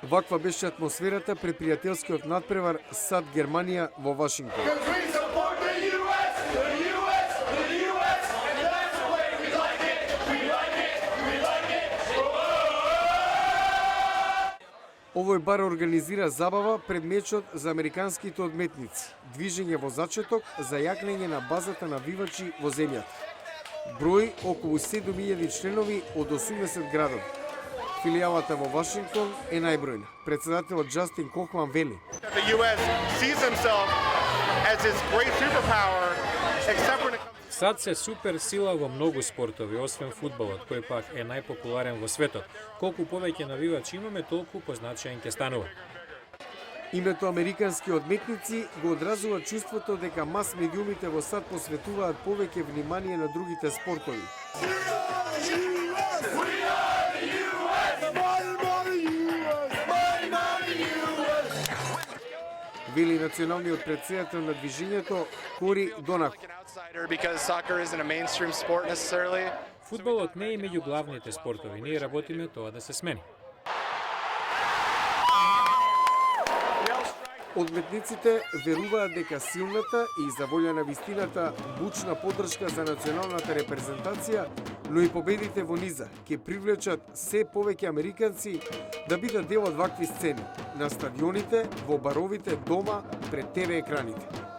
Ваква беше атмосферата пред пријателскиот надпревар САД Германија во Вашингтон. Овој бар организира забава пред мечот за американските одметници, движење во зачеток за јакнење на базата навивачи во земјата. Број околу 7000 членови од 80 градови. Филијалата во Вашингтон е најбројна. Председателот Џастин Кохман вели: САД се супер сила во многу спортови, освен фудбалот, кој пак е најпопуларен во светот. Колку повеќе навивачи имаме, толку позначаен ќе станува. Името американски одметници го одразува чувството дека мас медиумите во САД посветуваат повеќе внимание на другите спортови. Вели националниот председател на движењето Кори Донако. Фудбалот не е меѓу главните спортови, ние работиме тоа да се смени. Одметниците веруваат дека силната и за волја на вистината бучна поддршка за националната репрезентација, но и победите во низа ќе привлечат се повеќе американци да бидат дел од вакви сцени на стадионите, во баровите, дома, пред ТВ екраните.